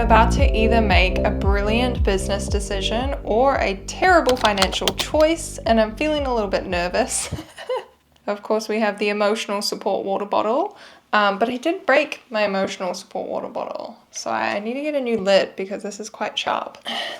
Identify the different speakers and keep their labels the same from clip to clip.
Speaker 1: about to either make a brilliant business decision or a terrible financial choice, and I'm feeling a little bit nervous. Of course, we have the emotional support water bottle, but I did break my emotional support water bottle, so I need to get a new lid because this is quite sharp.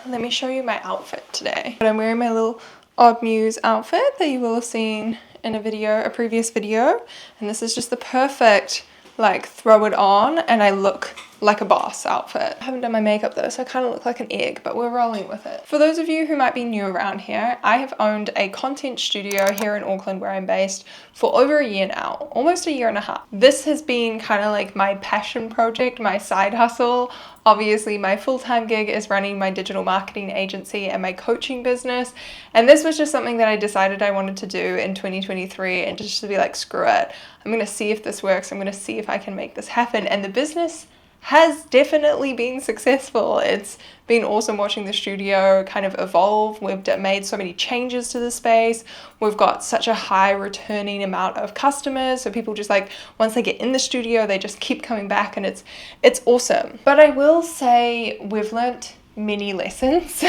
Speaker 1: Let me show you my outfit today. I'm wearing my little Odd Muse outfit that you will have seen in a previous video, and this is just the perfect like throw it on and I look like a boss outfit. I haven't done my makeup though, so I kind of look like an egg, but we're rolling with it. For those of you who might be new around here, I have owned a content studio here in Auckland where I'm based for over a year now, almost a year and a half. This has been kind of like my passion project, my side hustle. Obviously, my full-time gig is running my digital marketing agency and my coaching business. And this was just something that I decided I wanted to do in 2023 and just to be like, screw it. I'm going to see if this works. I'm going to see if I can make this happen. And the business has definitely been successful. It's been awesome watching the studio kind of evolve. We've made so many changes to the space. We've got such a high returning amount of customers. So people just like, once they get in the studio, they just keep coming back, and it's awesome. But I will say we've learnt many lessons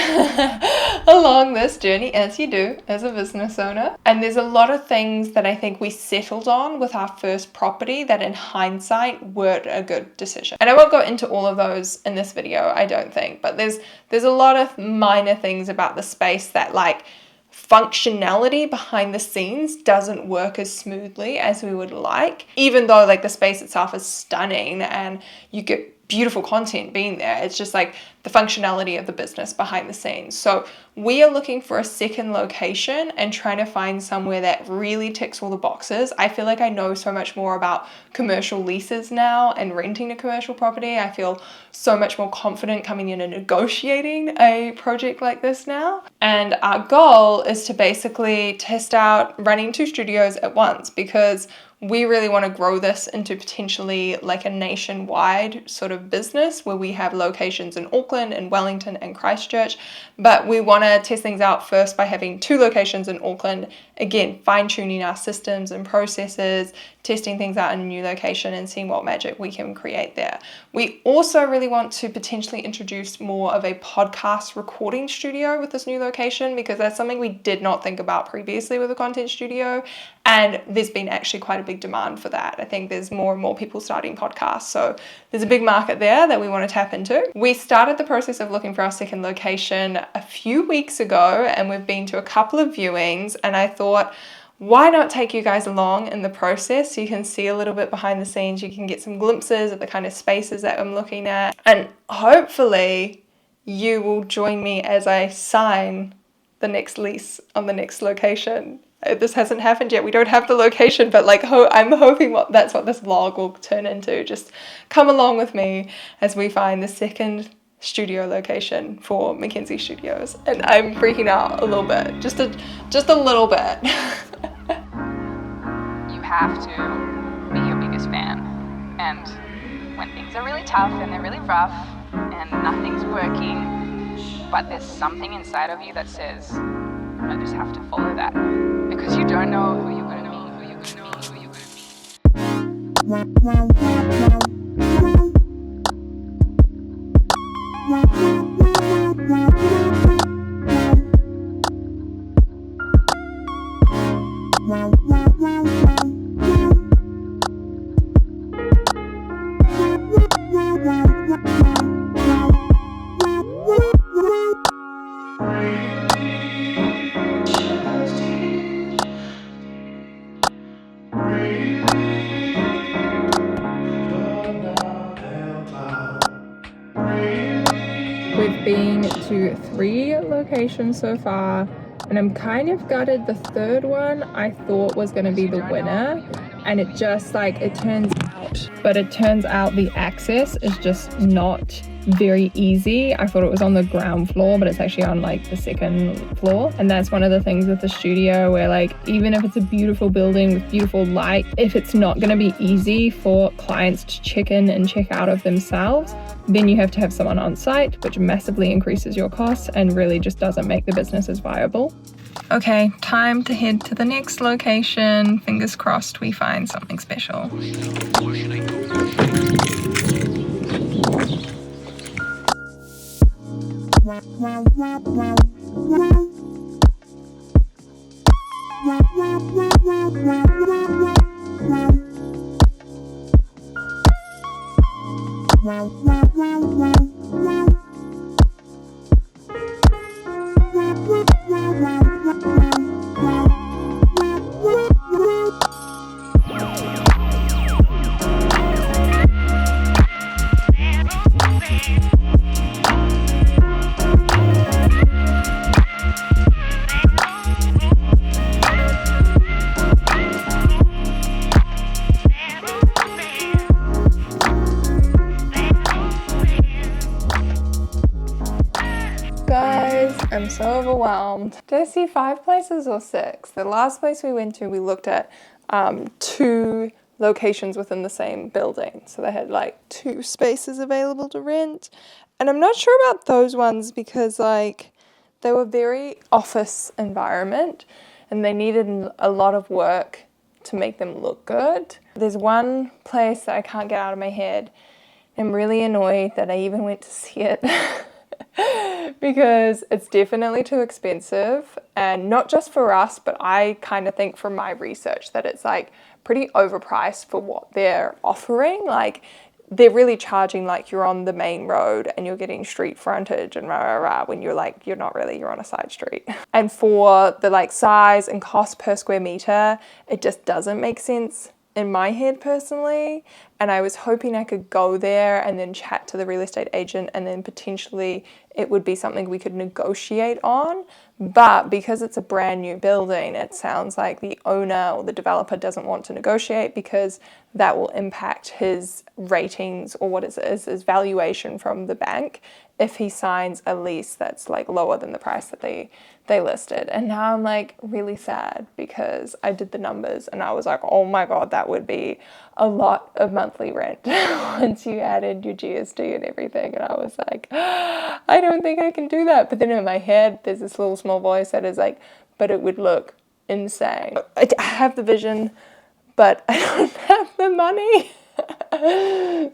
Speaker 1: along this journey, as you do as a business owner. And there's a lot of things that I think we settled on with our first property that in hindsight weren't a good decision. And I won't go into all of those in this video, I don't think, but there's a lot of minor things about the space that like functionality behind the scenes doesn't work as smoothly as we would like, even though like the space itself is stunning and you get beautiful content being there. It's just like the functionality of the business behind the scenes. So we are looking for a second location and trying to find somewhere that really ticks all the boxes. I feel like I know so much more about commercial leases now and renting a commercial property. I feel so much more confident coming in and negotiating a project like this now. And our goal is to basically test out running 2 studios at once, because we really want to grow this into potentially like a nationwide sort of business where we have locations in Auckland and Wellington and Christchurch. But we want to test things out first by having 2 locations in Auckland. Again, fine-tuning our systems and processes, testing things out in a new location and seeing what magic we can create there. We also really want to potentially introduce more of a podcast recording studio with this new location, because that's something we did not think about previously with a content studio. And there's been actually quite a big demand for that. I think there's more and more people starting podcasts. So there's a big market there that we want to tap into. We started the process of looking for our second location a few weeks ago, and we've been to a couple of viewings, and I thought, why not take you guys along in the process so you can see a little bit behind the scenes, you can get some glimpses of the kind of spaces that I'm looking at, and hopefully you will join me as I sign the next lease on the next location. This hasn't happened yet. We don't have the location, but like I'm hoping that's what this vlog will turn into. Just come along with me as we find the second studio location for Mackenzie Studios. And I'm freaking out a little bit, just a little bit.
Speaker 2: You have to be your biggest fan. And when things are really tough and they're really rough and nothing's working, but there's something inside of you that says, I just have to follow that. Because you don't know who you're going to be, who you're going to be, who you're
Speaker 1: We've been to 3 locations so far, and I'm kind of gutted the third one I thought was going to be the winner, and it just like it turns out the access is just not very easy. I thought it was on the ground floor, but it's actually on like the second floor. And that's one of the things with the studio where like even if it's a beautiful building with beautiful light, if it's not going to be easy for clients to check in and check out of themselves, then you have to have someone on site, which massively increases your costs and really just doesn't make the business as viable. Okay, time to head to the next location. Fingers crossed we find something special. Guys, I'm so overwhelmed. Did I see 5 places or 6? The last place we went to, we looked at 2 locations within the same building. So they had like 2 spaces available to rent. And I'm not sure about those ones because like they were very office environment and they needed a lot of work to make them look good. There's one place that I can't get out of my head. I'm really annoyed that I even went to see it. Because it's definitely too expensive, and not just for us, but I kind of think from my research that it's like pretty overpriced for what they're offering. Like they're really charging like you're on the main road and you're getting street frontage and rah rah rah when you're like you're not really, you're on a side street. And for the like size and cost per square meter, it just doesn't make sense in my head personally. And I was hoping I could go there and then chat to the real estate agent and then potentially it would be something we could negotiate on. But because it's a brand new building, it sounds like the owner or the developer doesn't want to negotiate because that will impact his ratings or what it is, his valuation from the bank if he signs a lease that's like lower than the price that they listed. And now I'm like really sad because I did the numbers and I was like, oh my God, that would be a lot of monthly rent once you added your GST and everything. And I was like, I don't think I can do that. But then in my head, there's this little small voice that is like, but it would look insane. I have the vision, but I don't have the money.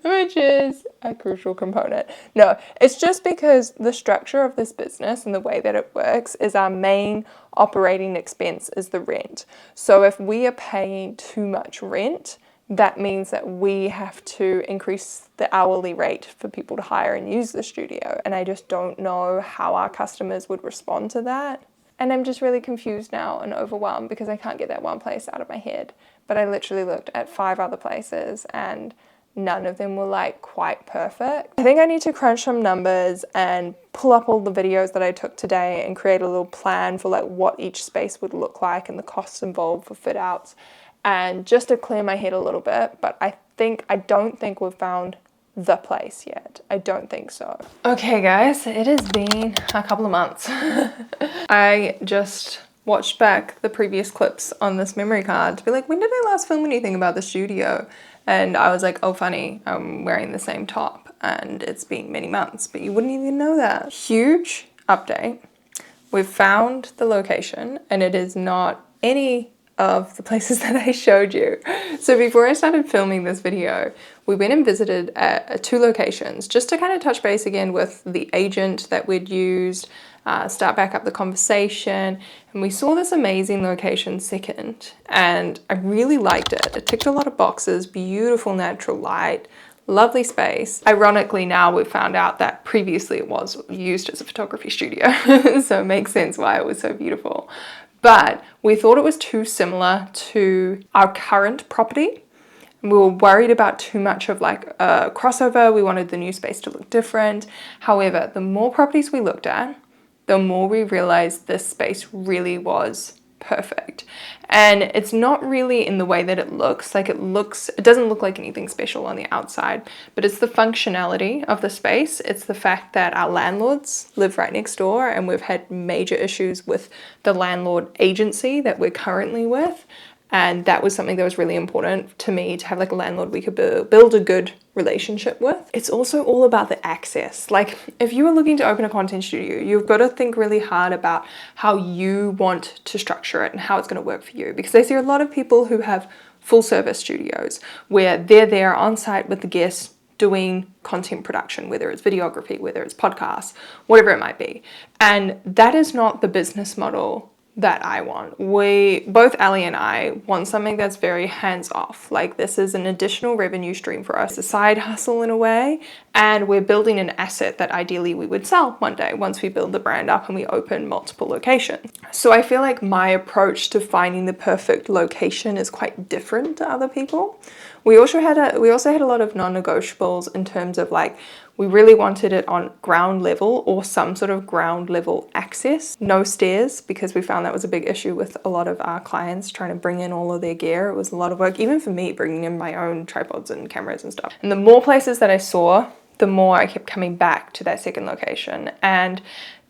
Speaker 1: Which is a crucial component. No, it's just because the structure of this business and the way that it works is our main operating expense is the rent. So if we are paying too much rent, that means that we have to increase the hourly rate for people to hire and use the studio. And I just don't know how our customers would respond to that. And I'm just really confused now and overwhelmed because I can't get that one place out of my head. But I literally looked at 5 other places and none of them were like quite perfect. I think I need to crunch some numbers and pull up all the videos that I took today and create a little plan for like what each space would look like and the costs involved for fit outs, and just to clear my head a little bit. But I don't think we've found the place yet. I don't think so. Okay guys, it has been a couple of months. I just watched back the previous clips on this memory card to be like, when did I last film anything about the studio? And I was like, oh funny, I'm wearing the same top and it's been many months, but you wouldn't even know that. Huge update. We've found the location and it is not any of the places that I showed you. So before I started filming this video, we went and visited 2 locations just to kind of touch base again with the agent that we'd used, start back up the conversation, and we saw this amazing location second and I really liked it. It ticked a lot of boxes, beautiful natural light, lovely space. Ironically, now we've found out that previously it was used as a photography studio, so it makes sense why it was so beautiful. But we thought it was too similar to our current property. We were worried about too much of like a crossover. We wanted the new space to look different. However, the more properties we looked at, the more we realized this space really was perfect. And it's not really in the way that it looks. Like it doesn't look like anything special on the outside, but it's the functionality of the space. It's the fact that our landlords live right next door and we've had major issues with the landlord agency that we're currently with. And that was something that was really important to me, to have like a landlord we could build a good relationship with. It's also all about the access. Like if you are looking to open a content studio, you've got to think really hard about how you want to structure it and how it's going to work for you. Because I see a lot of people who have full service studios where they're there on site with the guests doing content production, whether it's videography, whether it's podcasts, whatever it might be. And that is not the business model that I want. Both Ali and I want something that's very hands-off. Like, this is an additional revenue stream for us, a side hustle in a way, and we're building an asset that ideally we would sell one day once we build the brand up and we open multiple locations. So I feel like my approach to finding the perfect location is quite different to other people. We also had a lot of non-negotiables in terms of, like, we really wanted it on ground level or some sort of ground level access. No stairs, because we found that was a big issue with a lot of our clients trying to bring in all of their gear. It was a lot of work, even for me, bringing in my own tripods and cameras and stuff. And the more places that I saw, the more I kept coming back to that second location. And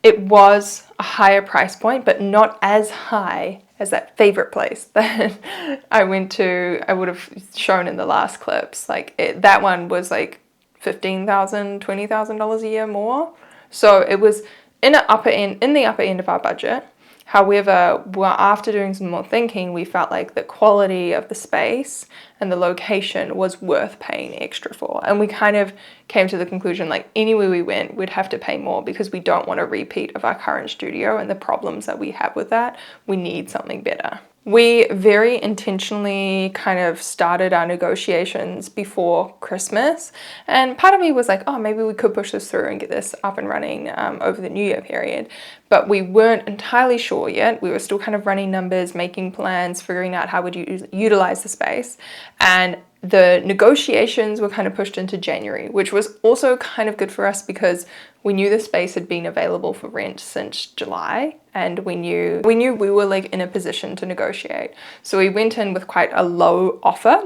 Speaker 1: it was a higher price point, but not as high as that favorite place that I went to. I would have shown in the last clips. Like, that one was like $15,000, $20,000 a year more. So it was in the upper end of our budget. However, after doing some more thinking, we felt like the quality of the space and the location was worth paying extra for. And we kind of came to the conclusion, like, anywhere we went, we'd have to pay more because we don't want a repeat of our current studio and the problems that we have with that. We need something better. We very intentionally kind of started our negotiations before Christmas, and part of me was like, oh, maybe we could push this through and get this up and running over the New Year period, but we weren't entirely sure yet. We were still kind of running numbers, making plans, figuring out how would you utilize the space, and the negotiations were kind of pushed into January, which was also kind of good for us because we knew the space had been available for rent since July, and we knew we were like in a position to negotiate. So we went in with quite a low offer.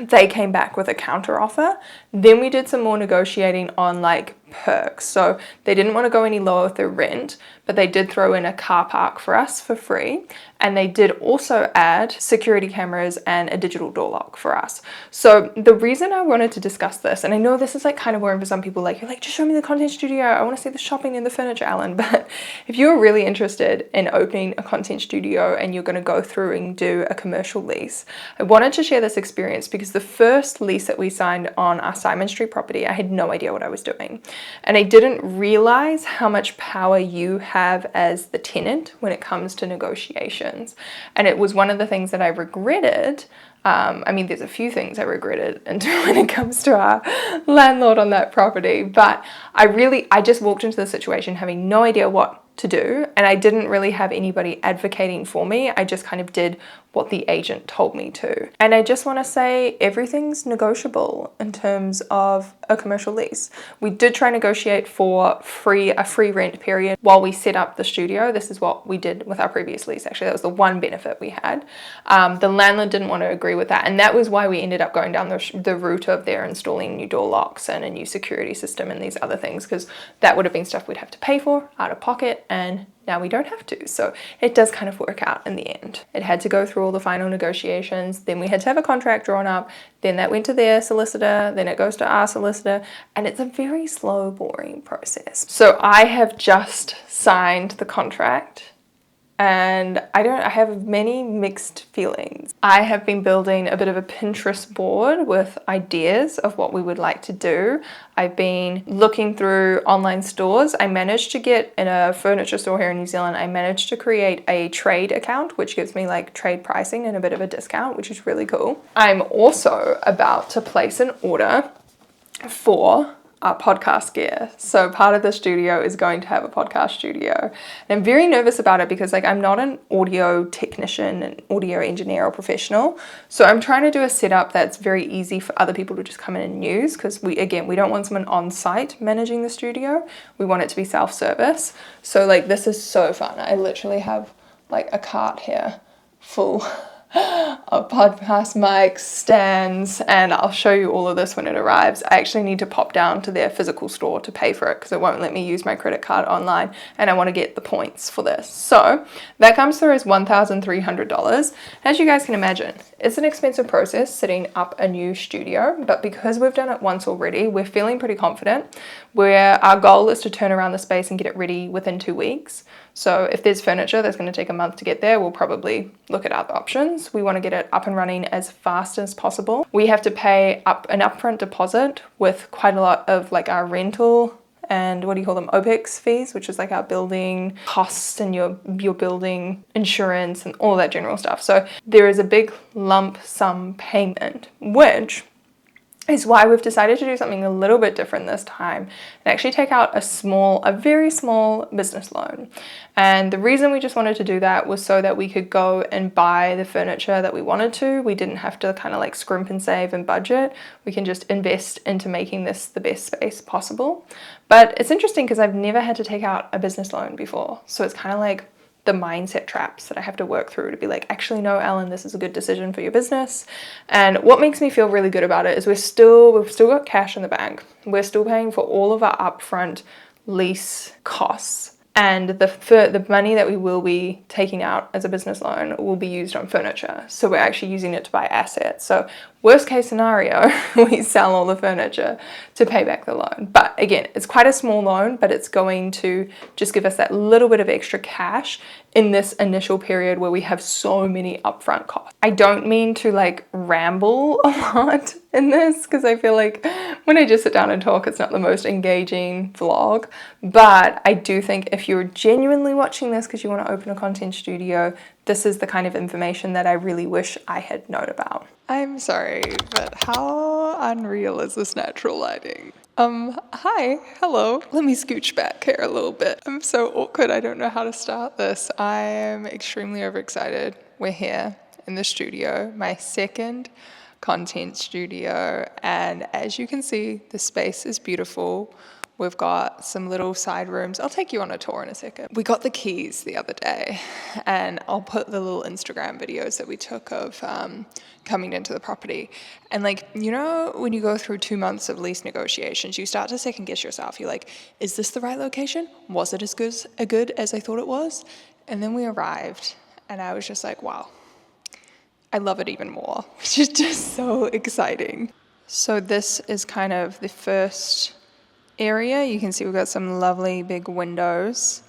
Speaker 1: They came back with a counter offer. Then we did some more negotiating on like perks. So they didn't want to go any lower with their rent, but they did throw in a car park for us for free. And they did also add security cameras and a digital door lock for us. So the reason I wanted to discuss this, and I know this is like kind of boring for some people, like, you're like, just show me the content studio. I want to see the shopping and the furniture, Alan. But if you're really interested in opening a content studio and you're going to go through and do a commercial lease, I wanted to share this experience because the first lease that we signed on our Simon Street property, I had no idea what I was doing. And I didn't realize how much power you have as the tenant when it comes to negotiations. And it was one of the things that I regretted. I mean, there's a few things I regretted when it comes to our landlord on that property, but I just walked into the situation having no idea what to do, and I didn't really have anybody advocating for me. I just kind of did what the agent told me to. And I just want to say everything's negotiable in terms of a commercial lease. We did try to negotiate for a free rent period while we set up the studio. This is what we did with our previous lease. Actually, that was the one benefit we had. The landlord didn't want to agree with that, and that was why we ended up going down the route of their installing new door locks and a new security system and these other things, because that would have been stuff we'd have to pay for out of pocket, and now we don't have to. So it does kind of work out in the end. It had to go through all the final negotiations. Then we had to have a contract drawn up. Then that went to their solicitor. Then it goes to our solicitor. And it's a very slow, boring process. So I have just signed the contract, and I have many mixed feelings. I have been building a bit of a Pinterest board with ideas of what we would like to do. I've been looking through online stores. I managed to get in a furniture store here in New Zealand, I managed to create a trade account, which gives me like trade pricing and a bit of a discount, which is really cool. I'm also about to place an order for our podcast gear. So part of the studio is going to have a podcast studio. And I'm very nervous about it because, like, I'm not an audio technician, an audio engineer or professional. So I'm trying to do a setup that's very easy for other people to just come in and use, because we don't want someone on site managing the studio. We want it to be self-service. So like, this is so fun. I literally have like a cart here full of podcast mics, stands, and I'll show you all of this when it arrives. I actually need to pop down to their physical store to pay for it because it won't let me use my credit card online, and I want to get the points for this. So that comes through as $1,300. As you guys can imagine, it's an expensive process setting up a new studio, but because we've done it once already, we're feeling pretty confident. Where our goal is to turn around the space and get it ready within 2 weeks. So if there's furniture that's going to take a month to get there, we'll probably look at other options. opens. We want to get it up and running as fast as possible. We have to pay an upfront deposit with quite a lot of like our rental and what do you call them, OPEX fees, which is like our building costs and your building insurance and all that general stuff. So there is a big lump sum payment, which is why we've decided to do something a little bit different this time and actually take out a very small business loan. And the reason we just wanted to do that was so that we could go and buy the furniture that we wanted to. We didn't have to kind of like scrimp and save and budget. We can just invest into making this the best space possible. But it's interesting because I've never had to take out a business loan before. So it's kind of like the mindset traps that I have to work through to be like, actually, no, Ellen, this is a good decision for your business. And what makes me feel really good about it is we've still got cash in the bank. We're still paying for all of our upfront lease costs. And the money that we will be taking out as a business loan will be used on furniture. So we're actually using it to buy assets. So worst case scenario, we sell all the furniture to pay back the loan. But again, it's quite a small loan, but it's going to just give us that little bit of extra cash in this initial period where we have so many upfront costs. I don't mean to like ramble a lot in this because I feel like when I just sit down and talk, it's not the most engaging vlog. But I do think if you're genuinely watching this because you want to open a content studio, this is the kind of information that I really wish I had known about. I'm sorry, but how unreal is this natural lighting? Hi, hello. Let me scooch back here a little bit. I'm so awkward, I don't know how to start this. I am extremely overexcited. We're here in the studio, my second content studio, and as you can see, the space is beautiful. We've got some little side rooms. I'll take you on a tour in a second. We got the keys the other day, and I'll put the little Instagram videos that we took of coming into the property. And like, you know, when you go through 2 months of lease negotiations, you start to second guess yourself. You're like, is this the right location? Was it as good as I thought it was? And then we arrived, and I was just like, wow, I love it even more, which is just so exciting. So this is kind of the first area. You can see we've got some lovely big windows.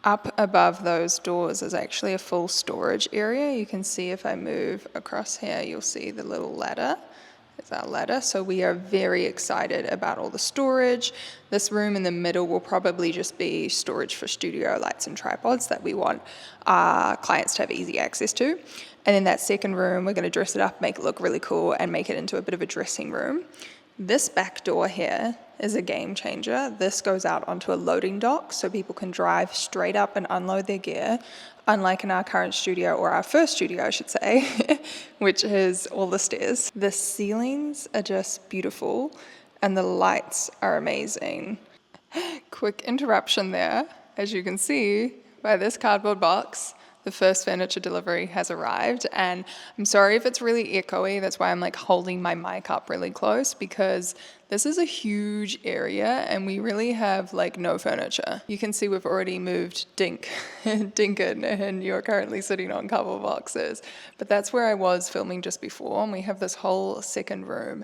Speaker 1: Up above those doors is actually a full storage area. You can see if I move across here, you'll see the little ladder. There's our ladder. So we are very excited about all the storage. This room in the middle will probably just be storage for studio lights and tripods that we want our clients to have easy access to. And in that second room, we're going to dress it up, make it look really cool, and make it into a bit of a dressing room. This back door here is a game changer. This goes out onto a loading dock so people can drive straight up and unload their gear, unlike in our current studio, or our first studio, I should say, which is all the stairs. The ceilings are just beautiful and the lights are amazing. Quick interruption there. As you can see by this cardboard box, the first furniture delivery has arrived, and I'm sorry if it's really echoey. That's why I'm like holding my mic up really close, because this is a huge area and we really have like no furniture. You can see we've already moved Dinkin, and you're currently sitting on couple boxes, but that's where I was filming just before, and we have this whole second room.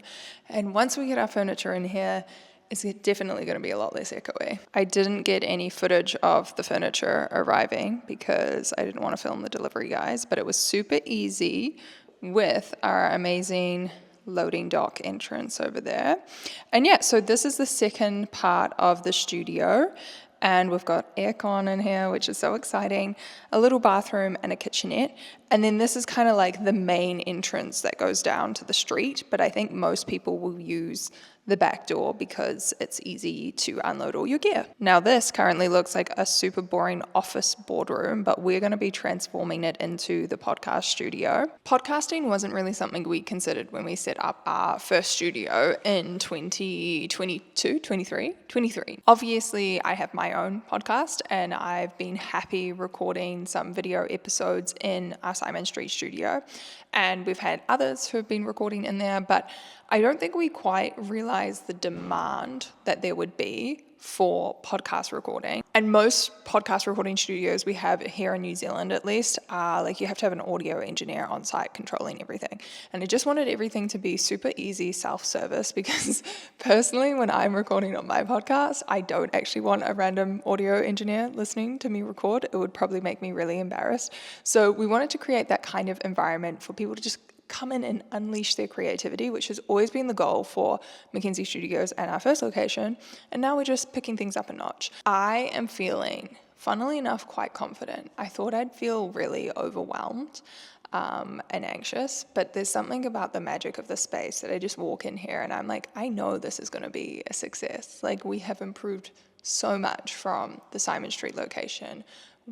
Speaker 1: And once we get our furniture in here, it's definitely going to be a lot less echoey. I didn't get any footage of the furniture arriving because I didn't want to film the delivery guys, but it was super easy with our amazing loading dock entrance over there. And yeah, so this is the second part of the studio, and we've got aircon in here, which is so exciting, a little bathroom and a kitchenette. And then this is kind of like the main entrance that goes down to the street, but I think most people will use the back door because it's easy to unload all your gear. Now this currently looks like a super boring office boardroom, but we're going to be transforming it into the podcast studio. Podcasting wasn't really something we considered when we set up our first studio in 2023. Obviously, I have my own podcast and I've been happy recording some video episodes in our Simon Street studio, and we've had others who have been recording in there, but I don't think we quite realized the demand that there would be for podcast recording. And most podcast recording studios we have here in New Zealand, at least, are like you have to have an audio engineer on site controlling everything. And I just wanted everything to be super easy self-service, because personally, when I'm recording on my podcast, I don't actually want a random audio engineer listening to me record. It would probably make me really embarrassed. So we wanted to create that kind of environment for people to just come in and unleash their creativity, which has always been the goal for Mackenzie Studios and our first location. And now we're just picking things up a notch. I am feeling, funnily enough, quite confident. I thought I'd feel really overwhelmed and anxious, but there's something about the magic of the space that I just walk in here and I'm like, I know this is going to be a success. Like, we have improved so much from the Simon Street location.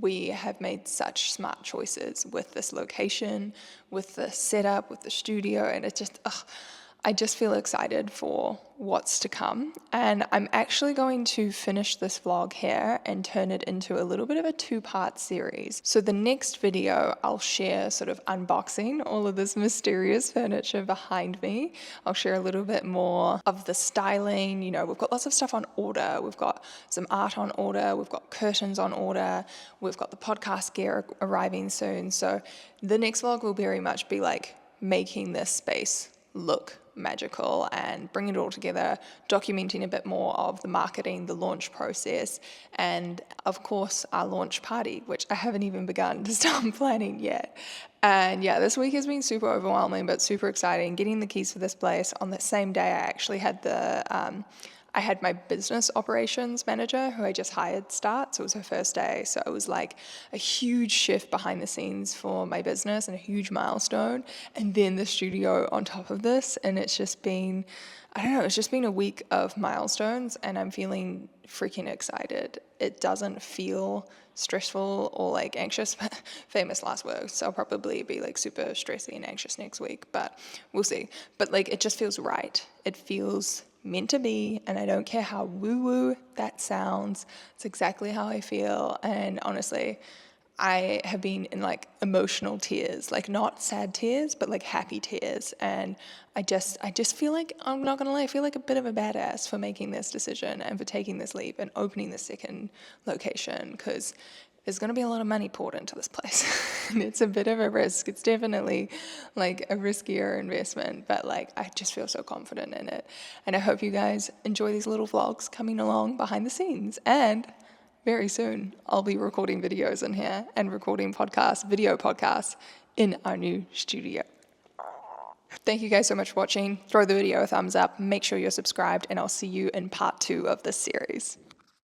Speaker 1: We have made such smart choices with this location, with the setup, with the studio, and it just, I just feel excited for what's to come. And I'm actually going to finish this vlog here and turn it into a little bit of a 2-part series. So the next video, I'll share sort of unboxing all of this mysterious furniture behind me. I'll share a little bit more of the styling. You know, we've got lots of stuff on order. We've got some art on order. We've got curtains on order. We've got the podcast gear arriving soon. So the next vlog will very much be like making this space look magical and bringing it all together, documenting a bit more of the marketing, the launch process, and of course our launch party, which I haven't even begun to start planning yet. And yeah, this week has been super overwhelming but super exciting. Getting the keys for this place on the same day, I actually had I had my business operations manager who I just hired start, so it was her first day. So it was like a huge shift behind the scenes for my business and a huge milestone. And then the studio on top of this, and it's just been, I don't know, it's just been a week of milestones and I'm feeling freaking excited. It doesn't feel stressful or like anxious. Famous last words. So I'll probably be like super stressy and anxious next week, but we'll see. But like, it just feels right. It feels meant to be, and I don't care how woo-woo that sounds. It's exactly how I feel. And honestly, I have been in like emotional tears, like not sad tears, but like happy tears. And I just feel like, I'm not gonna lie, I feel like a bit of a badass for making this decision and for taking this leap and opening the second location, because there's going to be a lot of money poured into this place. And it's a bit of a risk. It's definitely like a riskier investment, but like I just feel so confident in it. And I hope you guys enjoy these little vlogs coming along behind the scenes. And very soon I'll be recording videos in here and recording video podcasts in our new studio. Thank you guys so much for watching. Throw the video a thumbs up. Make sure you're subscribed, and I'll see you in part 2 of this series.